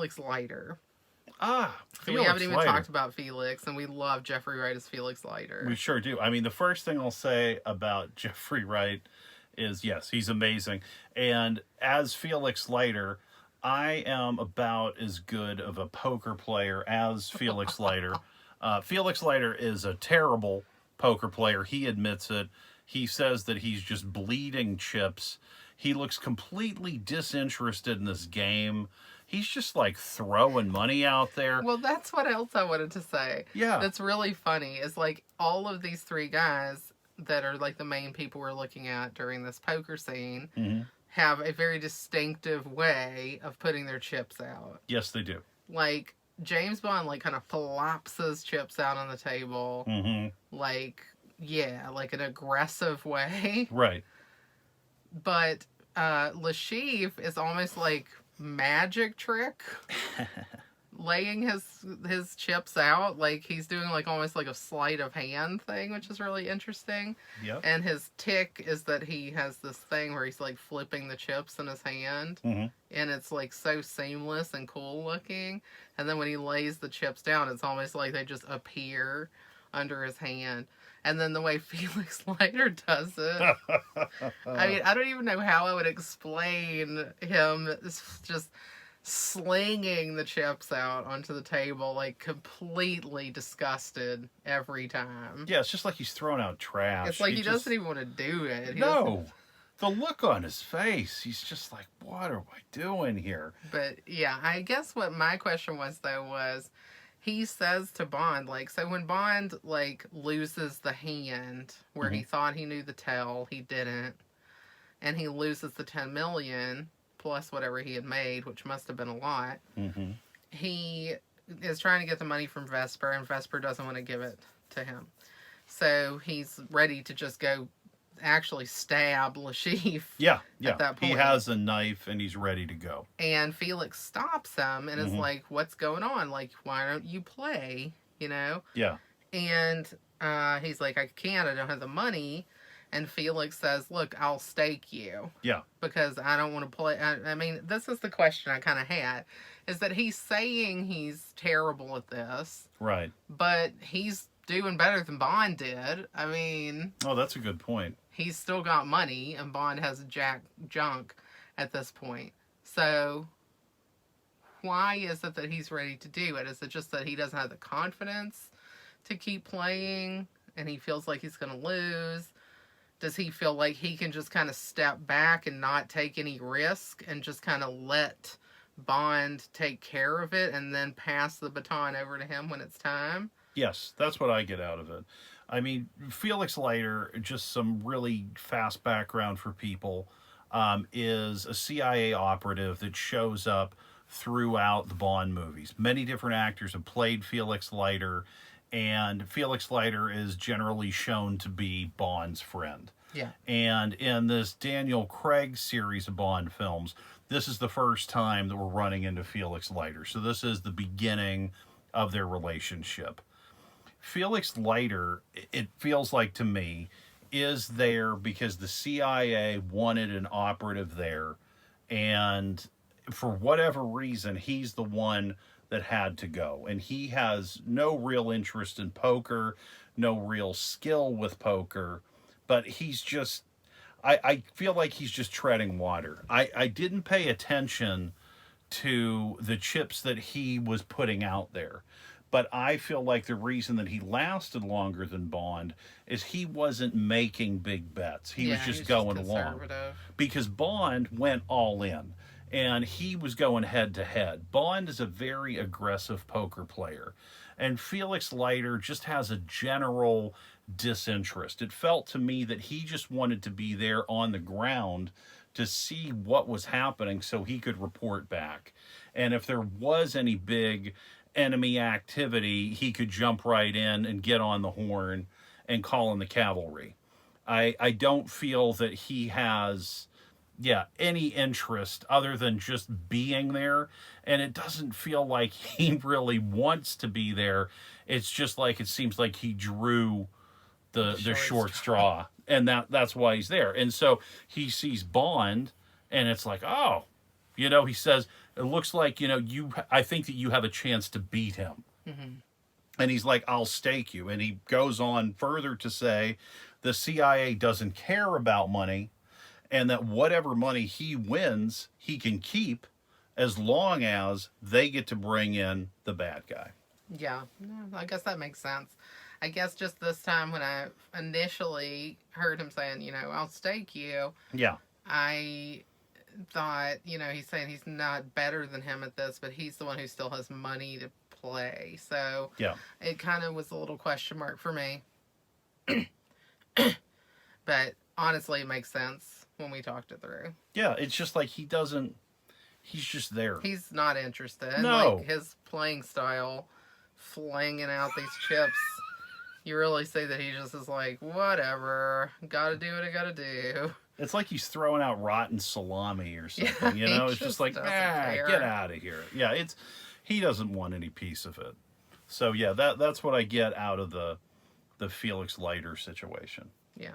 Felix Leiter. Felix we haven't even Leiter. talked about Felix, and we love Jeffrey Wright as Felix Leiter. We sure do. I mean, the first thing I'll say about Jeffrey Wright is, yes, he's amazing. And as Felix Leiter, I am about as good of a poker player as Felix Leiter. Felix Leiter is a terrible poker player. He admits it. He says that he's just bleeding chips. He looks completely disinterested in this game. He's just like throwing money out there. Well, that's what else I wanted to say. Yeah. That's really funny. Is like all of these three guys that are like the main people we're looking at during this poker scene have a very distinctive way of putting their chips out. Yes, they do. Like James Bond, like kind of flops his chips out on the table, like like an aggressive way. Right. But Lashif is almost like magic trick. Laying his chips out, like he's doing like almost like a sleight of hand thing, which is really interesting. Yep. And his tick is that he has this thing where he's like flipping the chips in his hand, and it's like so seamless and cool looking. And then when he lays the chips down, it's almost like they just appear under his hand. And then the way Felix Leiter does it, I mean, I don't even know how I would explain him just slinging the chips out onto the table, like completely disgusted every time. Yeah, it's just like he's throwing out trash. It's like he doesn't even want to do it. No. The look on his face, he's just like, what are we doing here? But yeah, I guess what my question was, though, was he says to Bond, like, so when Bond, like, loses the hand where he thought he knew the tell, he didn't, and he loses the 10 million plus whatever he had made, which must have been a lot, he is trying to get the money from Vesper, and Vesper doesn't want to give it to him. So he's ready to just go actually stab Lashif. Yeah. At that point. He has a knife and he's ready to go. And Felix stops him and is like, what's going on? Like, why don't you play? You know? Yeah. And he's like, I can't. I don't have the money. And Felix says, look, I'll stake you. Yeah. Because I don't want to play. I mean, this is the question I kind of had. Is that he's saying he's terrible at this. Right. But he's doing better than Bond did. I mean... Oh, that's a good point. He's still got money, and Bond has junk at this point. So, why is it that he's ready to do it? Is it just that he doesn't have the confidence to keep playing, and he feels like he's going to lose? Does he feel like he can just kind of step back and not take any risk, and just kind of let Bond take care of it, and then pass the baton over to him when it's time? Yes, that's what I get out of it. I mean, Felix Leiter, just some really fast background for people, is a CIA operative that shows up throughout the Bond movies. Many different actors have played Felix Leiter, and Felix Leiter is generally shown to be Bond's friend. Yeah. And in this Daniel Craig series of Bond films, this is the first time that we're running into Felix Leiter. So this is the beginning of their relationship. Felix Leiter, it feels like to me, is there because the CIA wanted an operative there, and for whatever reason, he's the one that had to go. And he has no real interest in poker, no real skill with poker, but he's just, I feel like he's just treading water. I didn't pay attention to the chips that he was putting out there. But I feel like the reason that he lasted longer than Bond is he wasn't making big bets. He was just going along. Because Bond went all in. And he was going head to head. Bond is a very aggressive poker player. And Felix Leiter just has a general disinterest. It felt to me that he just wanted to be there on the ground to see what was happening so he could report back. And if there was any big enemy activity, he could jump right in and get on the horn and call in the cavalry. I don't feel that he has, any interest other than just being there. And it doesn't feel like he really wants to be there. It's just like it seems like he drew the short straw. And that's why he's there. And so he sees Bond, and it's like, oh, You know, he says, it looks like, you know, I think that you have a chance to beat him. Mm-hmm. And he's like, I'll stake you. And he goes on further to say the CIA doesn't care about money, and that whatever money he wins, he can keep as long as they get to bring in the bad guy. Yeah, I guess that makes sense. I guess just this time when I initially heard him saying, you know, I'll stake you, Yeah. I thought, you know, he's saying he's not better than him at this, but he's the one who still has money to play. So Yeah. it kind of was a little question mark for me. But honestly, it makes sense when we talked it through. Yeah, it's just like he's just there. He's not interested. No. Like his playing style, flinging out these chips, you really see that he just is like, whatever, gotta do what I gotta do. It's like he's throwing out rotten salami or something, Yeah, you know? he It's just just like, doesn't care. get out of here. Yeah, he doesn't want any piece of it. So yeah, that's what I get out of the Felix Leiter situation. Yeah.